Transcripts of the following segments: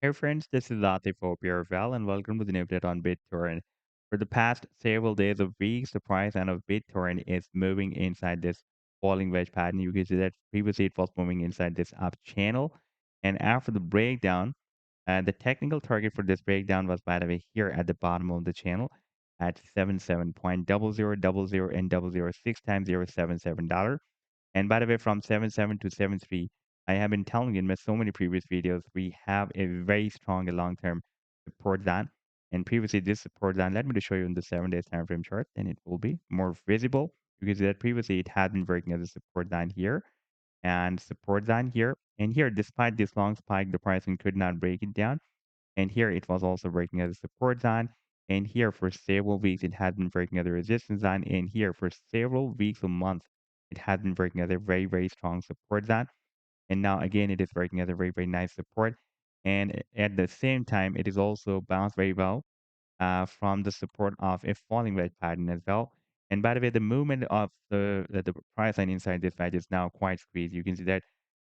Hey friends, this is Latif Well, and welcome to the new update on BitTorrent. For the past several days or weeks, the price of BitTorrent is moving inside this falling wedge pattern. You can see that previously it was moving inside this up channel. And after the breakdown, the technical target for this breakdown was, by the way, here at the bottom of the channel at 77.0000 and 006 times $0.77. And by the way, from 77 to 73, I have been telling you in my so many previous videos, we have a very strong and long-term support line. And previously, this support line, let me just show you in the 7 days time frame chart, then it will be more visible. Because that previously it had been working as a support line here and support line here. And here, despite this long spike, the pricing could not break it down. And here it was also breaking as a support line. And here for several weeks, it has been breaking as a resistance line. And here for several weeks or months, it has been breaking as a very, very strong support line. And now again, it is breaking as a very, very nice support. And at the same time, it is also bounced very well from the support of a falling wedge pattern as well. And by the way, the movement of the price line inside this wedge is now quite squeezed. You can see that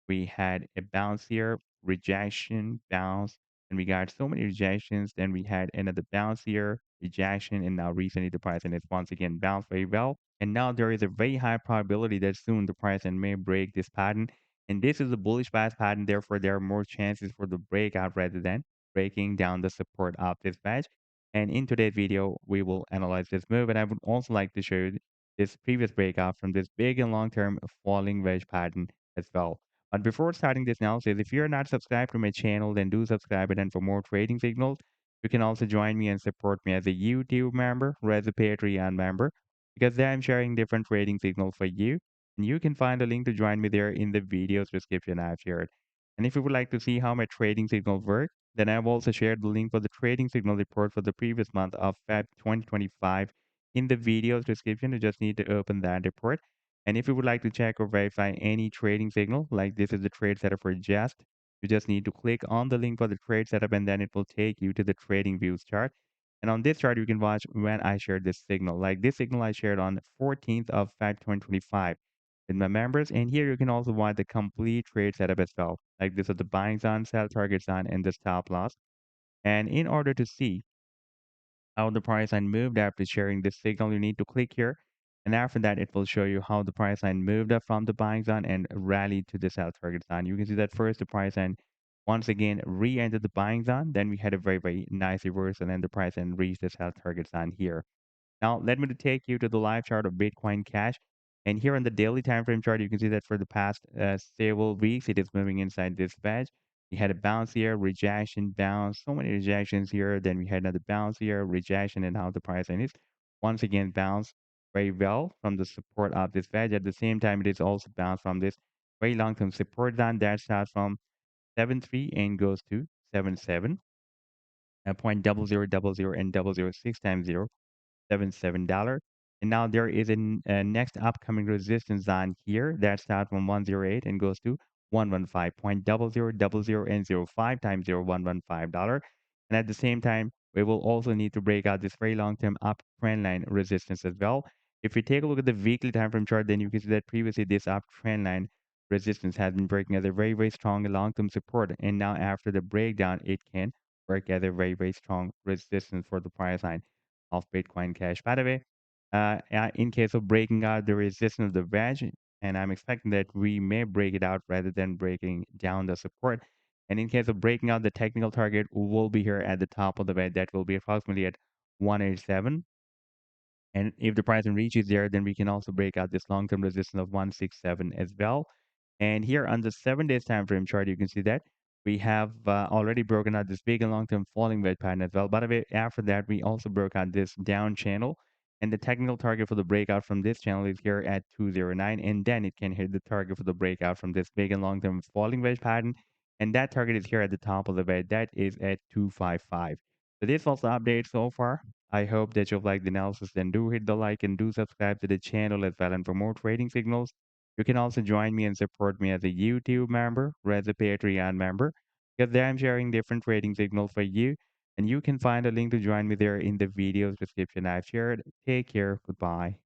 we had a bounce here, rejection, bounce, and we got so many rejections. Then we had another bounce here, rejection, and now recently the price line is once again bounced very well. And now there is a very high probability that soon the price line may break this pattern. And this is a bullish bias pattern. Therefore, there are more chances for the breakout rather than breaking down the support of this wedge. And in today's video, we will analyze this move. And I would also like to show you this previous breakout from this big and long-term falling wedge pattern as well. But before starting this analysis, if you're not subscribed to my channel, then do subscribe. And then for more trading signals, you can also join me and support me as a YouTube member or as a Patreon member, because there I'm sharing different trading signals for you. And you can find a link to join me there in the video's description I've shared. And if you would like to see how my trading signals work, then I've also shared the link for the trading signal report for the previous month of Feb 2025 in the video's description. You just need to open that report. And if you would like to check or verify any trading signal, like this is the trade setup for Jest, you just need to click on the link for the trade setup and then it will take you to the TradingView chart. And on this chart, you can watch when I shared this signal. Like this signal I shared on 14th of Feb 2025 with my members. And here you can also watch the complete trade setup as well. Like this is the buying zone, sell target zone, and the stop loss. And in order to see how the price line moved after sharing this signal, you need to click here. And after that, it will show you how the price line moved up from the buying zone and rallied to the sell target zone. You can see that first the price line once again re-entered the buying zone. Then we had a very, very nice reverse, and then the price line reached the sell target zone here. Now, let me to take you to the live chart of Bitcoin Cash. And here on the daily time frame chart, you can see that for the past several weeks, it is moving inside this wedge. We had a bounce here, rejection, bounce, so many rejections here. Then we had another bounce here, rejection, and how the price line is once again bounced very well from the support of this wedge. At the same time, it is also bounced from this very long-term support line that starts from 7.3 and goes to 7.7, point double zero double zero and 006 times 0.77. And now there is a next upcoming resistance zone here that starts from 108 and goes to 115.0000 and 05 times $0.115. And at the same time, we will also need to break out this very long-term uptrend line resistance as well. If we take a look at the weekly time frame chart, then you can see that previously this uptrend line resistance has been breaking as a very, very strong long-term support. And now after the breakdown, it can work as a very, very strong resistance for the price line of Bitcoin Cash. By the way, in case of breaking out the resistance of the wedge, and I'm expecting that we may break it out rather than breaking down the support. And in case of breaking out the technical target, will be here at the top of the wedge. That will be approximately at 187. And if the price reaches there, then we can also break out this long-term resistance of 167 as well. And here on the 7 days time frame chart, you can see that we have already broken out this big and long-term falling wedge pattern as well. By the way, after that, we also broke out this down channel. And the technical target for the breakout from this channel is here at 209. And then it can hit the target for the breakout from this big and long-term falling wedge pattern. And that target is here at the top of the wedge. That is at 255. So this was the update so far. I hope that you've liked the analysis. Then do hit the like and do subscribe to the channel as well. And for more trading signals, you can also join me and support me as a YouTube member or as a Patreon member, because there I'm sharing different trading signals for you. And you can find a link to join me there in the video's description I've shared. Take care. Goodbye.